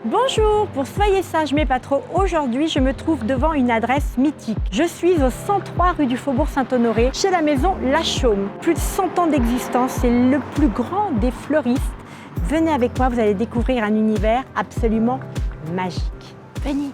Bonjour, pour Soyez sage mais pas trop, aujourd'hui je me trouve devant une adresse mythique. Je suis au 103 rue du Faubourg Saint-Honoré, chez la maison La Chaume. Plus de 100 ans d'existence, c'est le plus grand des fleuristes. Venez avec moi, vous allez découvrir un univers absolument magique. Venez.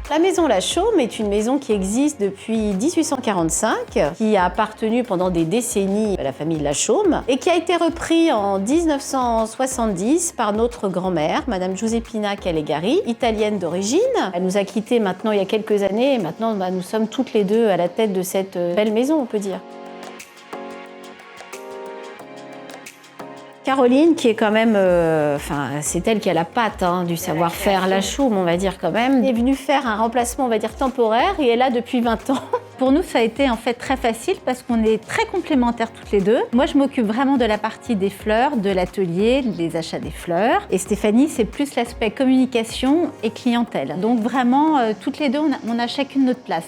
La maison La Chaume est une maison qui existe depuis 1845, qui a appartenu pendant des décennies à la famille La Chaume et qui a été repris en 1970 par notre grand-mère, Madame Giuseppina Calegari, italienne d'origine. Elle nous a quittés maintenant il y a quelques années et maintenant nous sommes toutes les deux à la tête de cette belle maison, on peut dire. Caroline, qui est quand même, c'est elle qui a la patte du savoir-faire La Chaume, on va dire quand même, est venue faire un remplacement, on va dire, temporaire et est là depuis 20 ans. Pour nous, ça a été en fait très facile parce qu'on est très complémentaires toutes les deux. Moi, je m'occupe vraiment de la partie des fleurs, de l'atelier, des achats des fleurs. Et Stéphanie, c'est plus l'aspect communication et clientèle. Donc vraiment, toutes les deux, on a chacune notre place.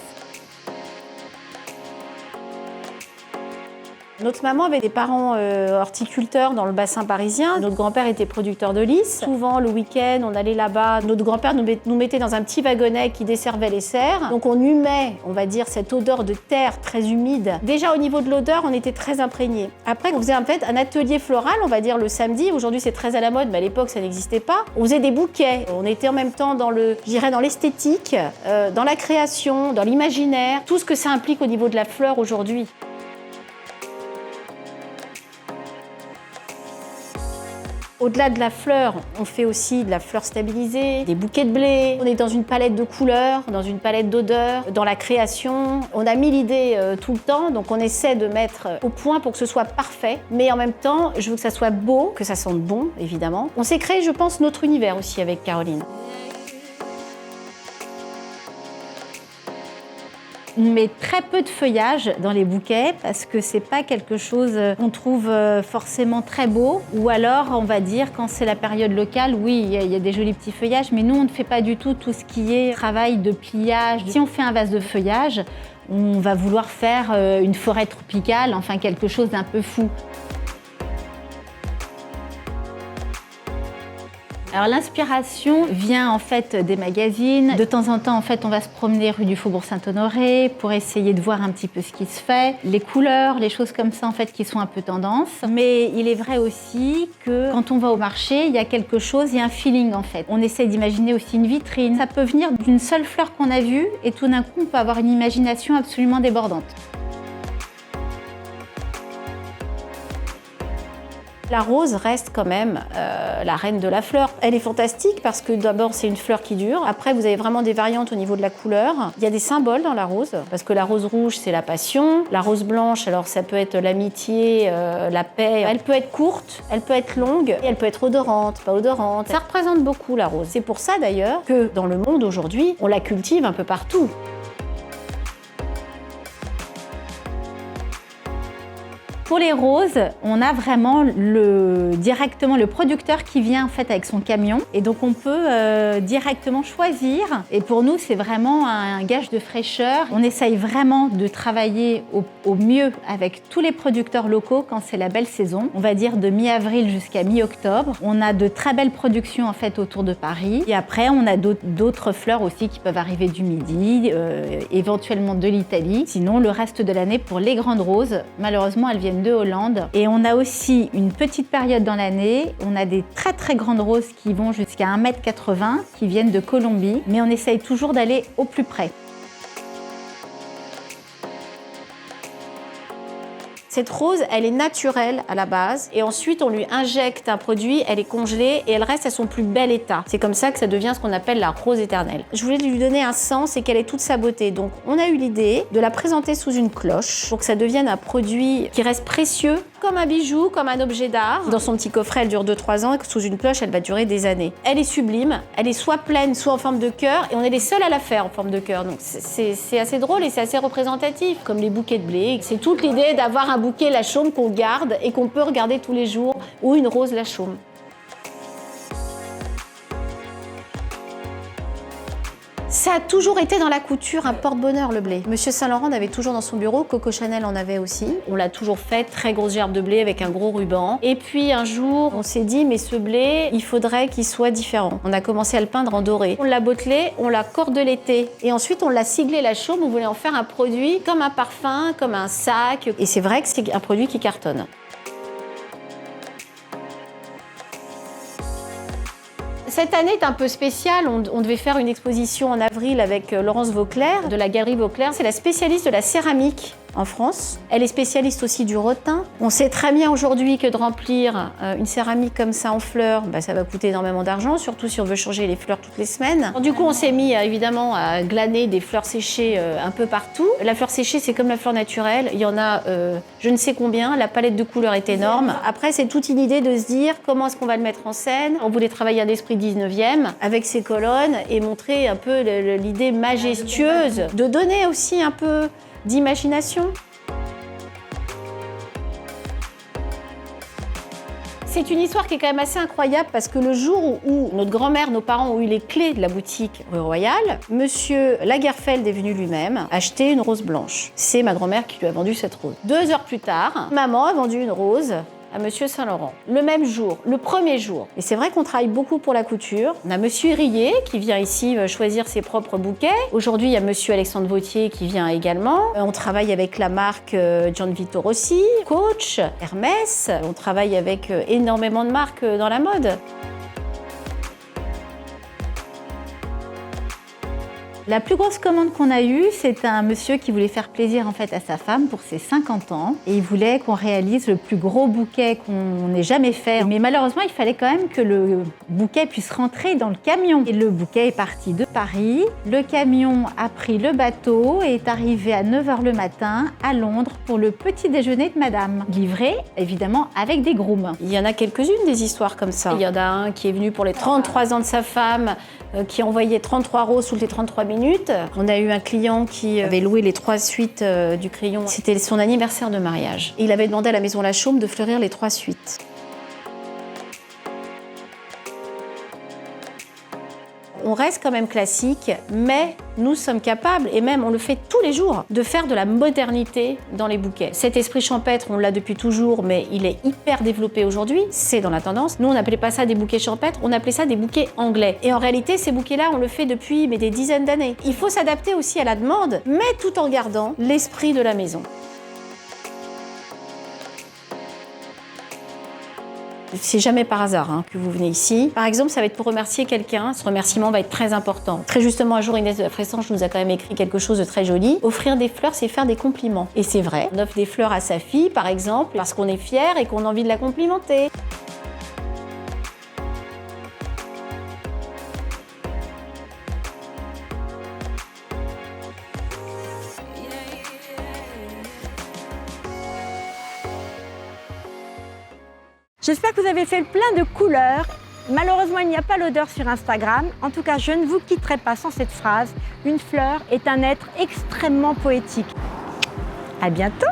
Notre maman avait des parents horticulteurs dans le bassin parisien. Notre grand-père était producteur de lys. Souvent, le week-end, on allait là-bas. Notre grand-père nous mettait dans un petit wagonnet qui desservait les serres. Donc on humait, on va dire, cette odeur de terre très humide. Déjà, au niveau de l'odeur, on était très imprégnés. Après, on faisait en fait un atelier floral, on va dire, le samedi. Aujourd'hui, c'est très à la mode, mais à l'époque, ça n'existait pas. On faisait des bouquets. On était en même temps dans l'esthétique, dans la création, dans l'imaginaire. Tout ce que ça implique au niveau de la fleur aujourd'hui. Au-delà de la fleur, on fait aussi de la fleur stabilisée, des bouquets de blé. On est dans une palette de couleurs, dans une palette d'odeurs, dans la création. On a 1000 idées tout le temps, donc on essaie de mettre au point pour que ce soit parfait. Mais en même temps, je veux que ça soit beau, que ça sente bon, évidemment. On s'est créé, je pense, notre univers aussi avec Caroline. On met très peu de feuillage dans les bouquets parce que c'est pas quelque chose qu'on trouve forcément très beau. Ou alors, on va dire, quand c'est la période locale, oui, il y a des jolis petits feuillages, mais nous, on ne fait pas du tout ce qui est travail de pliage. Si on fait un vase de feuillage, on va vouloir faire une forêt tropicale, enfin quelque chose d'un peu fou. Alors l'inspiration vient en fait des magazines. De temps en temps, en fait, on va se promener rue du Faubourg Saint-Honoré pour essayer de voir un petit peu ce qui se fait. Les couleurs, les choses comme ça, en fait, qui sont un peu tendance. Mais il est vrai aussi que quand on va au marché, il y a quelque chose, il y a un feeling en fait. On essaie d'imaginer aussi une vitrine. Ça peut venir d'une seule fleur qu'on a vue et tout d'un coup, on peut avoir une imagination absolument débordante. La rose reste quand même la reine de la fleur. Elle est fantastique parce que d'abord c'est une fleur qui dure. Après vous avez vraiment des variantes au niveau de la couleur. Il y a des symboles dans la rose parce que la rose rouge c'est la passion. La rose blanche alors ça peut être l'amitié, la paix. Elle peut être courte, elle peut être longue et elle peut être odorante, pas odorante. Ça représente beaucoup la rose. C'est pour ça d'ailleurs que dans le monde aujourd'hui on la cultive un peu partout. Pour les roses, on a vraiment directement le producteur qui vient en fait avec son camion et donc on peut directement choisir. Et pour nous, c'est vraiment un gage de fraîcheur. On essaye vraiment de travailler au mieux avec tous les producteurs locaux quand c'est la belle saison. On va dire de mi-avril jusqu'à mi-octobre. On a de très belles productions en fait autour de Paris. Et après, on a d'autres fleurs aussi qui peuvent arriver du Midi, éventuellement de l'Italie. Sinon, le reste de l'année pour les grandes roses, malheureusement, elles viennent de Hollande. Et on a aussi une petite période dans l'année, on a des très très grandes roses qui vont jusqu'à 1,80 m, qui viennent de Colombie, mais on essaye toujours d'aller au plus près. Cette rose, elle est naturelle à la base et ensuite on lui injecte un produit, elle est congelée et elle reste à son plus bel état. C'est comme ça que ça devient ce qu'on appelle la rose éternelle. Je voulais lui donner un sens et qu'elle ait toute sa beauté. Donc on a eu l'idée de la présenter sous une cloche pour que ça devienne un produit qui reste précieux, comme un bijou, comme un objet d'art. Dans son petit coffret, elle dure 2-3 ans et sous une cloche, elle va durer des années. Elle est sublime, elle est soit pleine, soit en forme de cœur et on est les seuls à la faire en forme de cœur. Donc c'est assez drôle et c'est assez représentatif, comme les bouquets de blé. C'est toute l'idée d'avoir un bouquet La Chaume qu'on garde et qu'on peut regarder tous les jours, ou une rose La Chaume. Ça a toujours été dans la couture un porte-bonheur, le blé. Monsieur Saint-Laurent en avait toujours dans son bureau, Coco Chanel en avait aussi. On l'a toujours fait, très grosse gerbe de blé avec un gros ruban. Et puis un jour, on s'est dit, mais ce blé, il faudrait qu'il soit différent. On a commencé à le peindre en doré. On l'a bottelé, on l'a cordeletté. Et ensuite, on l'a siglé la chaume. On voulait en faire un produit comme un parfum, comme un sac. Et c'est vrai que c'est un produit qui cartonne. Cette année est un peu spéciale. On devait faire une exposition en avril avec Laurence Vauclair de la Galerie Vauclair. C'est la spécialiste de la céramique en France. Elle est spécialiste aussi du rotin. On sait très bien aujourd'hui que de remplir une céramique comme ça en fleurs, ça va coûter énormément d'argent, surtout si on veut changer les fleurs toutes les semaines. Alors, du coup, on s'est mis évidemment à glaner des fleurs séchées un peu partout. La fleur séchée, c'est comme la fleur naturelle. Il y en a je ne sais combien. La palette de couleurs est énorme. Après, c'est toute une idée de se dire comment est-ce qu'on va le mettre en scène. On voulait travailler un esprit 19e avec ses colonnes et montrer un peu l'idée majestueuse, de donner aussi un peu d'imagination. C'est une histoire qui est quand même assez incroyable parce que le jour où notre grand-mère, nos parents ont eu les clés de la boutique rue Royale, Monsieur Lagerfeld est venu lui-même acheter une rose blanche. C'est ma grand-mère qui lui a vendu cette rose. 2 heures plus tard, maman a vendu une rose à Monsieur Saint-Laurent. Le même jour, le premier jour. Et c'est vrai qu'on travaille beaucoup pour la couture. On a Monsieur Rillet qui vient ici choisir ses propres bouquets. Aujourd'hui, il y a Monsieur Alexandre Vauthier qui vient également. On travaille avec la marque Gianvito Rossi, Coach, Hermès. On travaille avec énormément de marques dans la mode. La plus grosse commande qu'on a eue, c'est un monsieur qui voulait faire plaisir en fait à sa femme pour ses 50 ans. Et il voulait qu'on réalise le plus gros bouquet qu'on ait jamais fait. Mais malheureusement, il fallait quand même que le bouquet puisse rentrer dans le camion. Et le bouquet est parti de Paris. Le camion a pris le bateau et est arrivé à 9h le matin à Londres pour le petit déjeuner de madame. Livré, évidemment, avec des grooms. Il y en a quelques-unes des histoires comme ça. Il y en a un qui est venu pour les 33 ans de sa femme, qui envoyait 33 roses toutes les 33 minutes. On a eu un client qui avait loué les 3 suites du crayon. C'était son anniversaire de mariage. Et il avait demandé à la maison Lachaume de fleurir les 3 suites. On reste quand même classique, mais nous sommes capables, et même on le fait tous les jours, de faire de la modernité dans les bouquets. Cet esprit champêtre, on l'a depuis toujours, mais il est hyper développé aujourd'hui, c'est dans la tendance. Nous, on n'appelait pas ça des bouquets champêtres, on appelait ça des bouquets anglais. Et en réalité, ces bouquets-là, on le fait depuis des dizaines d'années. Il faut s'adapter aussi à la demande, mais tout en gardant l'esprit de la maison. C'est jamais par hasard que vous venez ici. Par exemple, ça va être pour remercier quelqu'un. Ce remerciement va être très important. Très justement, un jour, Inès de la Fressange nous a quand même écrit quelque chose de très joli. Offrir des fleurs, c'est faire des compliments. Et c'est vrai. On offre des fleurs à sa fille, par exemple, parce qu'on est fier et qu'on a envie de la complimenter. J'espère que vous avez fait plein de couleurs. Malheureusement, il n'y a pas l'odeur sur Instagram. En tout cas, je ne vous quitterai pas sans cette phrase. Une fleur est un être extrêmement poétique. À bientôt!